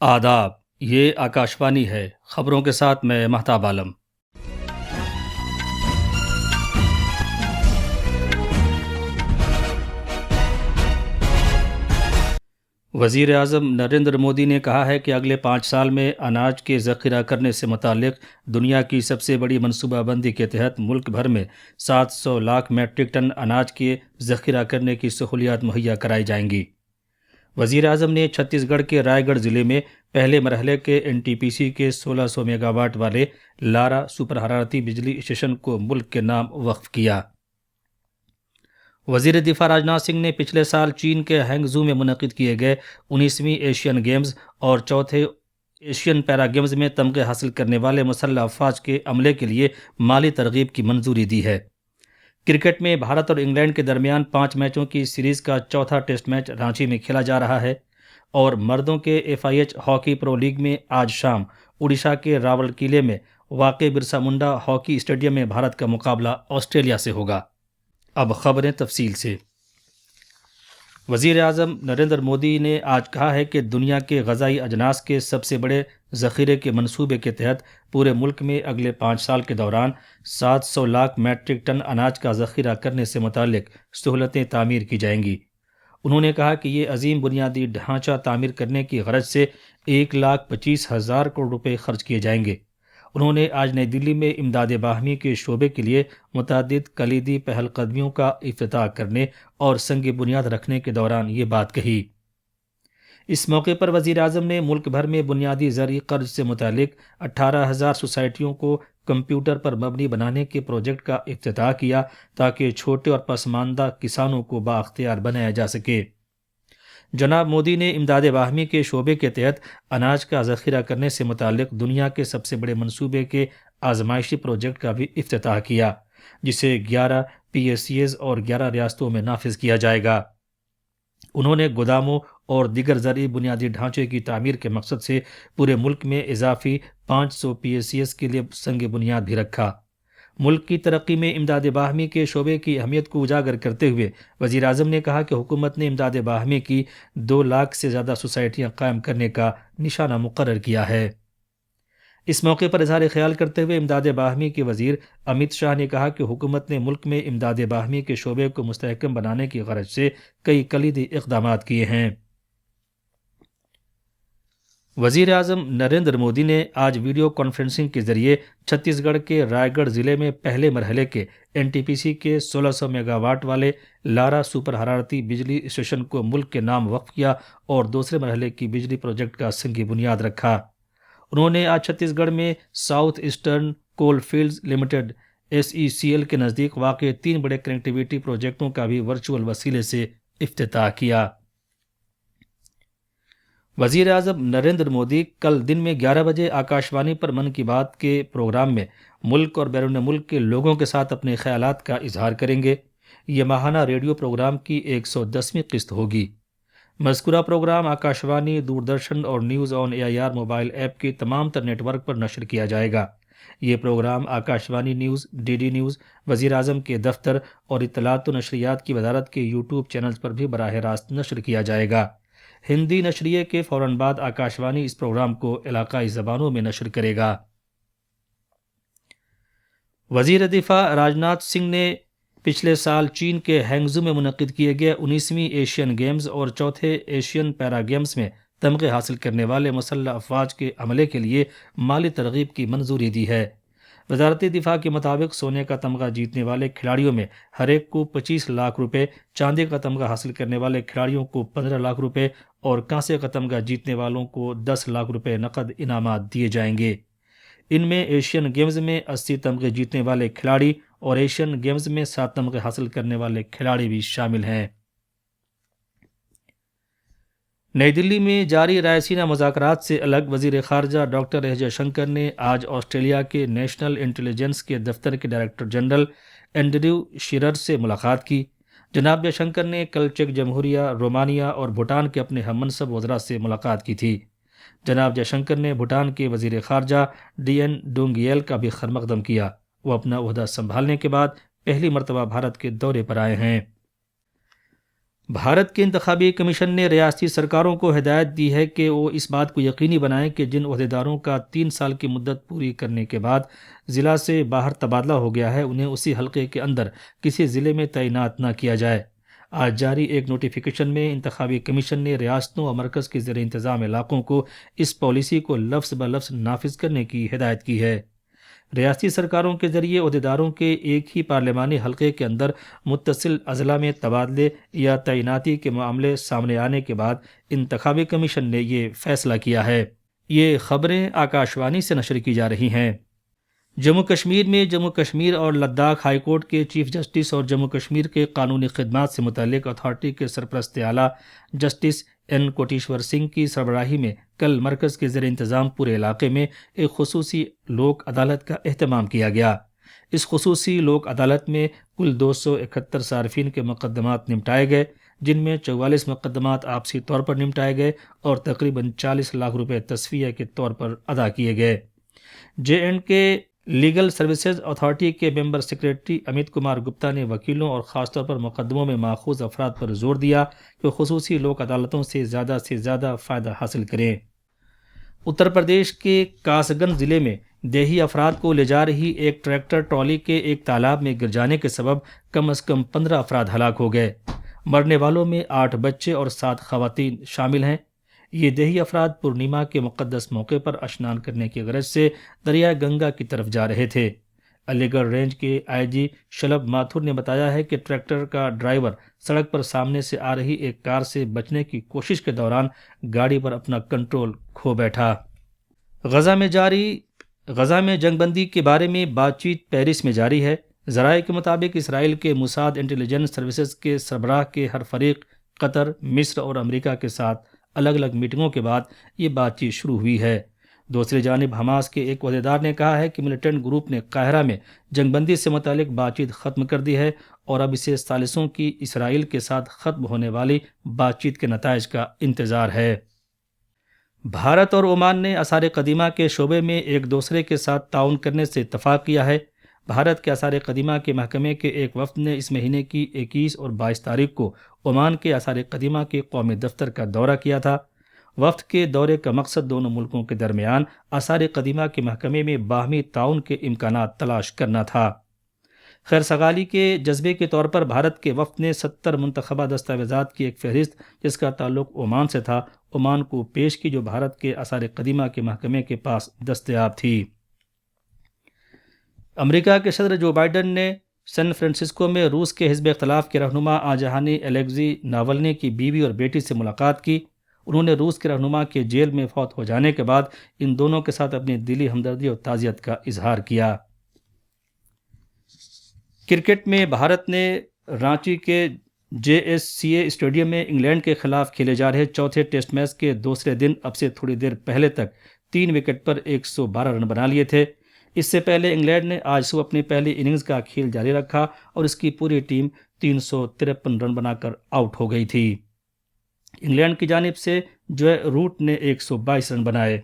آداب، یہ آکاشوانی ہے۔ خبروں کے ساتھ میں مہتاب عالم۔ وزیر اعظم نریندر مودی نے کہا ہے کہ اگلے 5 سال میں اناج کے ذخیرہ کرنے سے متعلق دنیا کی سب سے بڑی منصوبہ بندی کے تحت ملک بھر میں 700 لاکھ میٹرک ٹن اناج کے ذخیرہ کرنے کی سہولیات مہیا کرائی جائیں گی۔ وزیر اعظم نے چھتیس گڑھ کے رائے گڑھ ضلع میں پہلے مرحلے کے NTPC کے 1600 میگا واٹ والے لارا سپر حرارتی بجلی اسٹیشن کو ملک کے نام وقف کیا۔ وزیر دفاع راجناتھ سنگھ نے پچھلے سال چین کے ہینگزو میں منعقد کیے گئے 19ویں ایشین گیمز اور چوتھے ایشین پیرا گیمز میں تمغے حاصل کرنے والے مسلح افواج کے عملے کے لیے مالی ترغیب کی منظوری دی ہے۔ کرکٹ میں بھارت اور انگلینڈ کے درمیان 5 میچوں کی سیریز کا چوتھا ٹیسٹ میچ رانچی میں کھیلا جا رہا ہے، اور مردوں کے FIH ہاکی پرو لیگ میں آج شام اڑیسہ کے راول کیلے میں واقع برسا منڈا ہاکی اسٹیڈیم میں بھارت کا مقابلہ آسٹریلیا سے ہوگا۔ اب خبریں تفصیل سے۔ وزیر اعظم نریندر مودی نے آج کہا ہے کہ دنیا کے غذائی اجناس کے سب سے بڑے ذخیرے کے منصوبے کے تحت پورے ملک میں اگلے 5 سال کے دوران 700 لاکھ میٹرک ٹن اناج کا ذخیرہ کرنے سے متعلق سہولتیں تعمیر کی جائیں گی۔ انہوں نے کہا کہ یہ عظیم بنیادی ڈھانچہ تعمیر کرنے کی غرض سے 1,25,000 کروڑ روپے خرچ کیے جائیں گے۔ انہوں نے آج نئی دلی میں امداد باہمی کے شعبے کے لیے متعدد کلیدی پہل قدمیوں کا افتتاح کرنے اور سنگ بنیاد رکھنے کے دوران یہ بات کہی۔ اس موقع پر وزیر اعظم نے ملک بھر میں بنیادی زرعی قرض سے متعلق 18,000 سوسائٹیوں کو کمپیوٹر پر مبنی بنانے کے پروجیکٹ کا افتتاح کیا تاکہ چھوٹے اور پسماندہ کسانوں کو بااختیار بنایا جا سکے۔ جناب مودی نے امداد باہمی کے شعبے کے تحت اناج کا ذخیرہ کرنے سے متعلق دنیا کے سب سے بڑے منصوبے کے آزمائشی پروجیکٹ کا بھی افتتاح کیا، جسے 11 PSCs اور 11 ریاستوں میں نافذ کیا جائے گا۔ انہوں نے گوداموں اور دیگر زرعی بنیادی ڈھانچے کی تعمیر کے مقصد سے پورے ملک میں اضافی 500 PSCs کے لیے سنگ بنیاد بھی رکھا۔ ملک کی ترقی میں امداد باہمی کے شعبے کی اہمیت کو اجاگر کرتے ہوئے وزیر اعظم نے کہا کہ حکومت نے امداد باہمی کی 2 لاکھ سے زیادہ سوسائٹیاں قائم کرنے کا نشانہ مقرر کیا ہے۔ اس موقع پر اظہار خیال کرتے ہوئے امداد باہمی کے وزیر امت شاہ نے کہا کہ حکومت نے ملک میں امداد باہمی کے شعبے کو مستحکم بنانے کی غرض سے کئی کلیدی اقدامات کیے ہیں۔ وزیر اعظم نریندر مودی نے آج ویڈیو کانفرنسنگ کے ذریعے چھتیس گڑھ کے رائے گڑھ ضلع میں پہلے مرحلے کے NTPC کے 1600 میگا واٹ والے لارا سپر حرارتی بجلی اسٹیشن کو ملک کے نام وقف کیا اور دوسرے مرحلے کی بجلی پروجیکٹ کا سنگ بنیاد رکھا۔ انہوں نے آج چھتیس گڑھ میں ساؤتھ ایسٹرن کول فیلڈز لمیٹڈ SECL کے نزدیک واقع 3 بڑے کنیکٹیویٹی پروجیکٹوں کا بھی ورچوئل وسیلے سے افتتاح کیا۔ وزیر اعظم نریندر مودی کل دن میں 11 بجے آکاشوانی پر من کی بات کے پروگرام میں ملک اور بیرون ملک کے لوگوں کے ساتھ اپنے خیالات کا اظہار کریں گے۔ یہ ماہانہ ریڈیو پروگرام کی 110ویں قسط ہوگی۔ مذکورہ پروگرام آکاشوانی، دوردرشن اور news on AIR mobile app کے تمام تر نیٹ ورک پر نشر کیا جائے گا۔ یہ program Akashvani news, DD news, وزیر اعظم کے دفتر اور اطلاعات و نشریات کی وزارت کے YouTube چینلز پر بھی براہ راست نشر کیا جائے گا۔ ہندی نشریے کے فوراً بعد آکاشوانی اس پروگرام کو علاقائی زبانوں میں نشر کرے گا۔ وزیر دفاع راجناتھ سنگھ نے پچھلے سال چین کے ہینگزو میں منعقد کیے گئے 19ویں ایشین گیمز اور چوتھے ایشین پیرا گیمز میں تمغے حاصل کرنے والے مسلح افواج کے عملے کے لیے مالی ترغیب کی منظوری دی ہے۔ وزارت دفاع کے مطابق سونے کا تمغہ جیتنے والے کھلاڑیوں میں ہر ایک کو 25 لاکھ روپے، چاندی کا تمغہ حاصل کرنے والے کھلاڑیوں کو 15 لاکھ روپے اور کانسے کا تمغہ جیتنے والوں کو 10 لاکھ روپے نقد انعامات دیے جائیں گے۔ ان میں ایشین گیمز میں 80 تمغے جیتنے والے کھلاڑی اور ایشین گیمز میں 7 تمغے حاصل کرنے والے کھلاڑی بھی شامل ہیں۔ نئی دلی میں جاری رائسینہ مذاکرات سے الگ وزیر خارجہ ڈاکٹر ایس جے شنکر نے آج آسٹریلیا کے نیشنل انٹیلیجنس کے دفتر کے ڈائریکٹر جنرل اینڈریو شیرر سے ملاقات کی۔ جناب جے شنکر نے کل چیک جمہوریہ، رومانیہ اور بھوٹان کے اپنے ہم منصب وزراء سے ملاقات کی تھی۔ جناب جے شنکر نے بھوٹان کے وزیر خارجہ DN ڈونگیل کا بھی خیر مقدم کیا۔ وہ اپنا عہدہ سنبھالنے کے بعد پہلی مرتبہ بھارت کے دورے پر آئے ہیں۔ بھارت کے انتخابی کمیشن نے ریاستی سرکاروں کو ہدایت دی ہے کہ وہ اس بات کو یقینی بنائیں کہ جن عہدیداروں کا 3 سال کی مدت پوری کرنے کے بعد ضلع سے باہر تبادلہ ہو گیا ہے انہیں اسی حلقے کے اندر کسی ضلع میں تعینات نہ کیا جائے۔ آج جاری ایک نوٹیفیکیشن میں انتخابی کمیشن نے ریاستوں اور مرکز کے زیر انتظام علاقوں کو اس پالیسی کو لفظ بلفظ نافذ کرنے کی ہدایت کی ہے۔ ریاستی سرکاروں کے ذریعے عہدیداروں کے ایک ہی پارلیمانی حلقے کے اندر متصل اضلاع میں تبادلے یا تعیناتی کے معاملے سامنے آنے کے بعد انتخابی کمیشن نے یہ فیصلہ کیا ہے۔ یہ خبریں آکاشوانی سے نشر کی جا رہی ہیں۔ جموں کشمیر میں جموں کشمیر اور لداخ ہائی کورٹ کے چیف جسٹس اور جموں کشمیر کے قانونی خدمات سے متعلق اتھارٹی کے سرپرست اعلیٰ جسٹس این کوٹیشور سنگھ کی سربراہی میں کل مرکز کے زیر انتظام پورے علاقے میں ایک خصوصی لوک عدالت کا اہتمام کیا گیا۔ اس خصوصی لوک عدالت میں کل 271 صارفین کے مقدمات نمٹائے گئے، جن میں 44 مقدمات آپسی طور پر نمٹائے گئے اور تقریباً 40 لاکھ روپے تصفیہ کے طور پر ادا کیے گئے۔ JNK لیگل سروسز اتھارٹی کے ممبر سیکریٹری امیت کمار گپتا نے وکیلوں اور خاص طور پر مقدموں میں ماخوذ افراد پر زور دیا کہ خصوصی لوک عدالتوں سے زیادہ فائدہ حاصل کریں۔ اتر پردیش کے کاسگنج ضلع میں دیہی افراد کو لے جا رہی ایک ٹریکٹر ٹرالی کے ایک تالاب میں گر جانے کے سبب کم از کم 15 افراد ہلاک ہو گئے۔ مرنے والوں میں 8 بچے اور 7 خواتین شامل ہیں۔ یہ دیہی افراد پورنیما کے مقدس موقع پر اشنان کرنے کی غرض سے دریائے گنگا کی طرف جا رہے تھے۔ علی گڑھ رینج کے IG شلبھ ماتھر نے بتایا ہے کہ ٹریکٹر کا ڈرائیور سڑک پر سامنے سے آ رہی ایک کار سے بچنے کی کوشش کے دوران گاڑی پر اپنا کنٹرول کھو بیٹھا۔ غزہ میں جنگ بندی کے بارے میں بات چیت پیرس میں جاری ہے۔ ذرائع کے مطابق اسرائیل کے موساد انٹیلیجنس سروسز کے سربراہ کے ہر فریق قطر، مصر اور امریکہ کے ساتھ الگ الگ میٹنگوں کے بعد یہ بات چیت شروع ہوئی ہے۔ دوسری جانب حماس کے ایک عہدیدار نے کہا ہے کہ ملیٹنٹ گروپ نے قاہرہ میں جنگ بندی سے متعلق بات چیت ختم کر دی ہے اور اب اسے ثالثوں کی اسرائیل کے ساتھ ختم ہونے والی بات چیت کے نتائج کا انتظار ہے۔ بھارت اور عمان نے آثار قدیمہ کے شعبے میں ایک دوسرے کے ساتھ تعاون کرنے سے اتفاق کیا ہے۔ بھارت کے آثار قدیمہ کے محکمے کے ایک وفد نے اس مہینے کی 21 اور 22 تاریخ کو عمان کے آثار قدیمہ کے قومی دفتر کا دورہ کیا تھا۔ وفد کے دورے کا مقصد دونوں ملکوں کے درمیان آثار قدیمہ کے محکمے میں باہمی تعاون کے امکانات تلاش کرنا تھا۔ خیر سگالی کے جذبے کے طور پر بھارت کے وفد نے 70 منتخبہ دستاویزات کی ایک فہرست جس کا تعلق عمان سے تھا، عمان کو پیش کی، جو بھارت کے آثار قدیمہ کے محکمے کے پاس دستیاب تھی۔ امریکہ کے صدر جو بائیڈن نے سین فرانسسکو میں روس کے حزب اختلاف کے رہنما آجہانی الیگزی ناولنی کی بیوی اور بیٹی سے ملاقات کی۔ انہوں نے روس کے رہنما کے جیل میں فوت ہو جانے کے بعد ان دونوں کے ساتھ اپنی دلی ہمدردی اور تعزیت کا اظہار کیا۔ کرکٹ میں بھارت نے رانچی کے JSCA اسٹیڈیم میں انگلینڈ کے خلاف کھیلے جا رہے چوتھے ٹیسٹ میچ کے دوسرے دن اب سے تھوڑی دیر پہلے تک 3 وکٹ پر 112 رن بنا لیے تھے۔ اس سے پہلے انگلینڈ نے آج صبح اپنی پہلی اننگز کا کھیل جاری رکھا اور اس کی پوری ٹیم 353 رن بنا کر آؤٹ ہو گئی تھی۔ انگلینڈ کی جانب سے جوئے روٹ نے 122 رن بنائے۔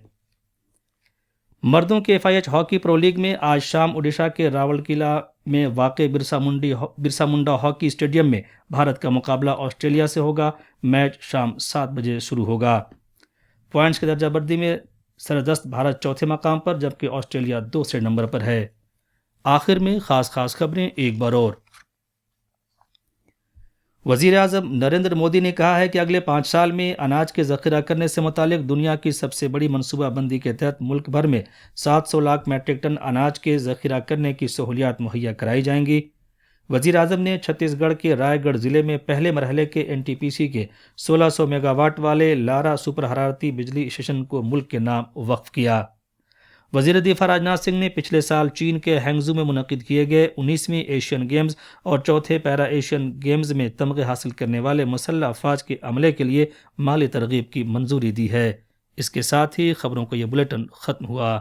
مردوں کے FIH ہاکی پرو لیگ میں آج شام اڈیشہ کے راولکیلا میں واقع برسا منڈا ہاکی اسٹیڈیم میں بھارت کا مقابلہ آسٹریلیا سے ہوگا۔ میچ شام 7 بجے شروع ہوگا۔ پوائنٹس کے درجہ بندی میں سردست بھارت چوتھے مقام پر جبکہ آسٹریلیا دوسرے نمبر پر ہے۔ آخر میں خاص خبریں ایک بار اور۔ وزیر اعظم نریندر مودی نے کہا ہے کہ اگلے 5 سال میں اناج کے ذخیرہ کرنے سے متعلق دنیا کی سب سے بڑی منصوبہ بندی کے تحت ملک بھر میں 700 لاکھ میٹرک ٹن اناج کے ذخیرہ کرنے کی سہولیات مہیا کرائی جائیں گی۔ وزیر اعظم نے چھتیس گڑھ کے رائے گڑھ ضلع میں پہلے مرحلے کے NTPC کے 1600 میگا واٹ والے لارا سپر حرارتی بجلی اسٹیشن کو ملک کے نام وقف کیا۔ وزیر دفاع راجناتھ سنگھ نے پچھلے سال چین کے ہینگزو میں منعقد کیے گئے 19ویں ایشین گیمز اور چوتھے پیرا ایشین گیمز میں تمغے حاصل کرنے والے مسلح افواج کے عملے کے لیے مالی ترغیب کی منظوری دی ہے۔ اس کے ساتھ ہی خبروں کا یہ بلیٹن ختم ہوا۔